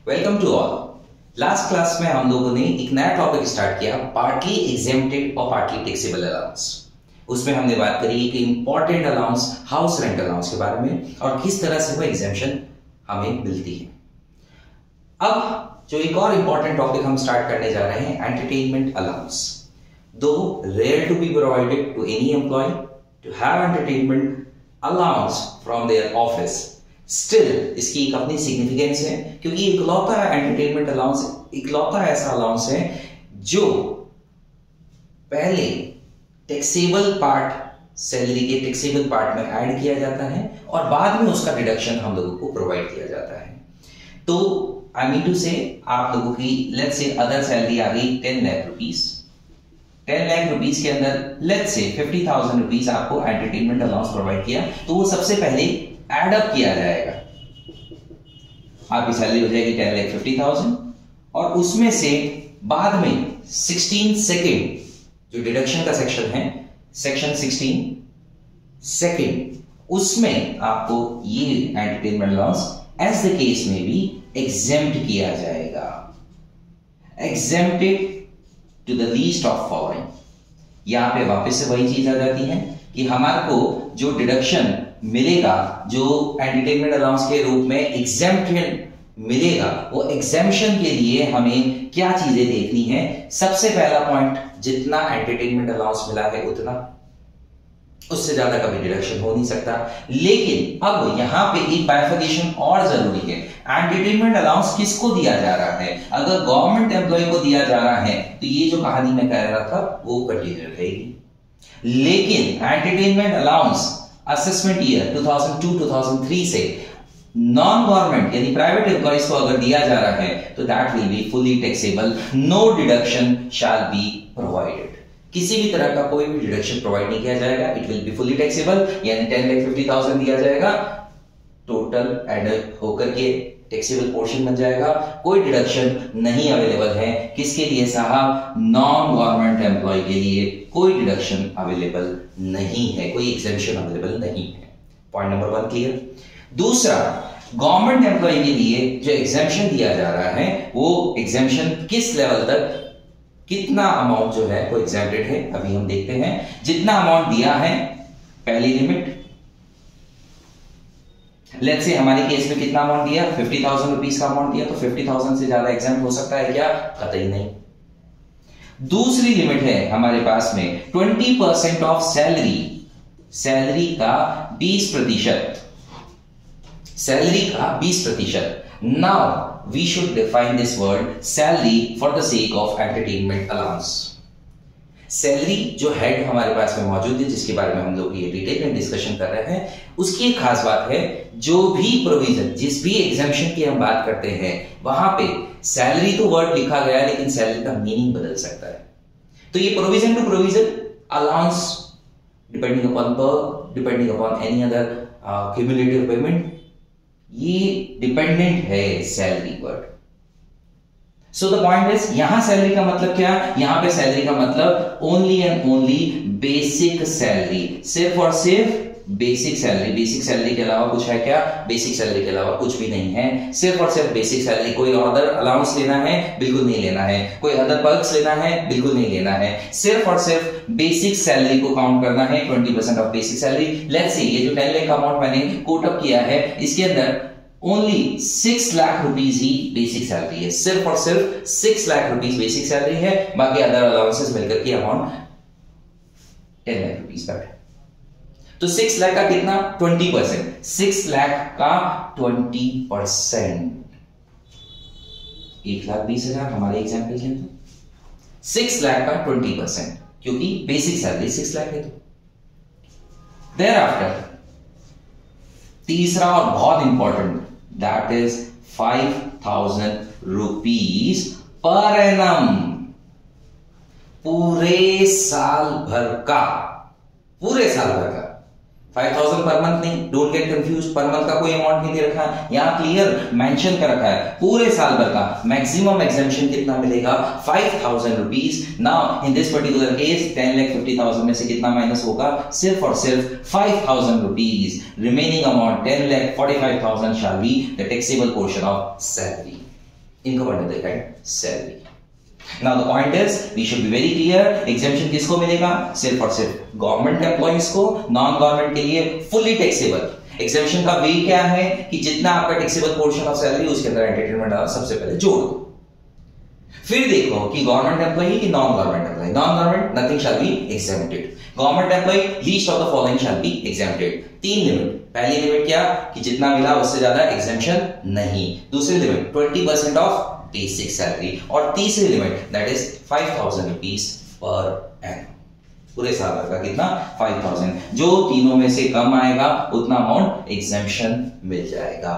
Welcome to all. Last class में हम लोगों ने एक नया टॉपिक स्टार्ट किया, पार्टली एग्जेम्प्टेड और पार्टली टैक्सेबल अलाउंस। उसमें हमने बात करी कि important allowance, house rent allowance के बारे में और किस तरह से वो एग्जेम्पशन हमें मिलती है। अब जो एक और इंपॉर्टेंट टॉपिक हम स्टार्ट करने जा रहे हैं, entertainment allowance. Though rare to be provided to any employee to have entertainment allowance from their office, still इसकी एक अपनी सिग्निफिकेंस है, क्योंकि इकलौता एंटरटेनमेंट अलाउंस, इकलौता ऐसा अलाउंस है जो पहले टैक्सेबल पार्ट, सैलरी के टैक्सेबल पार्ट में ऐड किया जाता है और बाद में उसका डिडक्शन हम लोगों को प्रोवाइड किया जाता है। तो आई मीन टू से आप लोगों की लेट्स से अदर सैलरी आ गई 10 लाख रुपीस। 10 लाख रुपीस के अंदर लेट्स से 50,000 रुपीस आपको एंटरटेनमेंट अलाउंस प्रोवाइड किया, तो वो सबसे पहले एड अप किया जाएगा। आपकी सैलरी हो जाएगी 10,50,000 और उसमें से बाद में 16 सेकेंड जो डिडक्शन का सेक्शन है, सेक्शन 16 सेकेंड, उसमें आपको ये entertainment allowance as the case में भी एग्जेम्प्ट किया जाएगा। Exempted to the least of following. यहां पे वापस से वही चीज आ जाती है कि हमारे को जो डिडक्शन मिलेगा, जो एंटरटेनमेंट अलाउंस के रूप में एग्जेम्प्शन मिलेगा, वो एग्जेम्पशन के लिए हमें क्या चीजें देखनी है। सबसे पहला पॉइंट, जितना एंटरटेनमेंट अलाउंस मिला है उतना, उससे ज्यादा कभी डिडक्शन हो नहीं सकता। लेकिन अब यहां पे एक बाइफर्केशन और जरूरी है। एंटरटेनमेंट अलाउंस किसको दिया जा रहा है? अगर गवर्नमेंट एम्प्लॉय को दिया जा रहा है तो ये जो कहानी मैं कह रहा था वो कंटिन्यू रहेगी। लेकिन एंटरटेनमेंट अलाउंस असेसमेंट ईयर 2002-2003 से नॉन गवर्नमेंट यानी प्राइवेट एम्प्लॉइज को अगर दिया जा रहा है तो that will be fully taxable, no deduction shall be provided. किसी भी तरह का कोई भी डिडक्शन प्रोवाइड नहीं किया जाएगा, it will be fully taxable, यानी 10,50,000 दिया जाएगा, टोटल एड होकर के टैक्सेबल पोर्शन बन जाएगा। कोई डिडक्शन नहीं अवेलेबल है किसके लिए साहब? नॉन गवर्नमेंट एम्प्लॉय के लिए कोई डिडक्शन अवेलेबल नहीं है, कोई एग्जेम्पशन अवेलेबल नहीं है। Point number 1 clear. दूसरा, गवर्नमेंट एम्प्लॉय के लिए जो एग्जेम्पशन दिया जा रहा है वो एग्जेम्पशन किस लेवल तक, कितना अमाउंट जो है वो एग्जेम्प्टेड है, अभी हम देखते हैं। जितना अमाउंट दिया है, पहली लिमिट लेट्स से हमारे केस में कितना अमाउंट दिया, 50,000 रुपीस का अमाउंट दिया, तो 50,000 से ज्यादा एग्जेम्प्ट हो सकता है क्या? कतई नहीं। दूसरी लिमिट है हमारे पास में 20% ऑफ सैलरी, सैलरी का 20%, सैलरी का 20%। Now we should define this word salary for the sake of entertainment allowance. Salary जो हेड हमारे पास में मौजूद है, जिसके बारे में हम लोग ये डिटेल में डिस्कशन कर रहे हैं, उसकी एक खास बात है, जो भी प्रोविजन, जिस भी एग्जेम्पशन की हम बात करते हैं, वहां पे सैलरी तो वर्ड लिखा गया है लेकिन सैलरी का मीनिंग बदल सकता है। तो ये provision to provision allowance depending upon work, depending upon any other cumulative payment, ये डिपेंडेंट है salary word. So the point is, यहां सैलरी का मतलब क्या? यहां पे सैलरी का मतलब only and only basic salary, सिर्फ और सिर्फ बेसिक सैलरी। बेसिक सैलरी के अलावा कुछ है क्या? बेसिक सैलरी के अलावा कुछ भी नहीं है, सिर्फ और सिर्फ बेसिक सैलरी। कोई अदर अलाउंस लेना है? बिल्कुल नहीं लेना है। कोई अदर पर्क्स लेना है? बिल्कुल नहीं लेना है। सिर्फ और सिर्फ बेसिक सैलरी को काउंट करना है, 20% of basic salary. Let's say ये जो 10 लाख का अमाउंट मैंने कोट अप किया है, इसके अंदर ओनली 6 लाख रुपीस ही बेसिक सैलरी है, सिर्फ और सिर्फ 6 लाख रुपीस बेसिक सैलरी है। बाकी अदर अलाउंसेस मिलकर के अमाउंट 10 लाख रुपीस का है। तो 6 लाख का कितना? 20%। 6 लाख का 20%, 1,20,000 हमारे एग्जाम्पल के अंदर। 6 लाख का 20%, क्योंकि बेसिक सैलरी 6 लाख है। तो देयर आफ्टर तीसरा और बहुत important, that is 5,000 rupees per annum, पूरे साल भर का, पूरे साल भर का। 5,000 पर मंथ नहीं, don't get confuse, per month का कोई अमाउंट नहीं दे रखा है, यहां क्लियर मेंशन कर रखा है पूरे साल भर का। मैक्सिमम एग्जेम्पशन कितना मिलेगा? 5,000 rupees. Now in this particular case 10,50,000 में से कितना माइनस होगा? सिर्फ और सिर्फ 5,000 rupees. Remaining amount 10,45,000 shall be the taxable portion of salary. Income under the head salary. Now the point is we should be very clear, exemption किसको मिलेगा? सिर्फ और सिर्फ गवर्नमेंट एम्प्लॉइज को, नॉन गवर्नमेंट के लिए फुल्ली टैक्सेबल। एग्जेम्पशन का वे क्या है कि जितना आपका टैक्सेबल पोर्शन ऑफ सैलरी उसके अंदर एंटरटेनमेंट सबसे पहले जोड़ दो, फिर देखो कि गवर्नमेंट एम्प्लॉई कि non government employee. Non government nothing shall be exempted, government employee least of the following shall be exempted. 3 limit, पहली लिमिट क्या कि जितना मिला उससे ज्यादा एग्जेम्पशन नहीं, दूसरी लिमिट 20% ऑफ बेसिक सैलरी, और तीसरी limit that is 5000 rupees per annum. पूरे साल का कितना? 5000। जो तीनों में से कम आएगा उतना अमाउंट एग्जेम्पशन मिल जाएगा,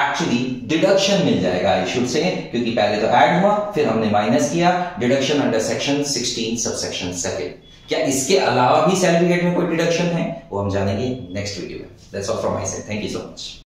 एक्चुअली डिडक्शन मिल जाएगा आई शुड से, क्योंकि पहले तो ऐड हुआ फिर हमने माइनस किया। Deduction under section 16 subsection 2। क्या इसके अलावा भी सैलरी हेड में कोई डिडक्शन है वो हम जानेंगे नेक्स्ट वीडियो में। That's all from my side, thank you so much.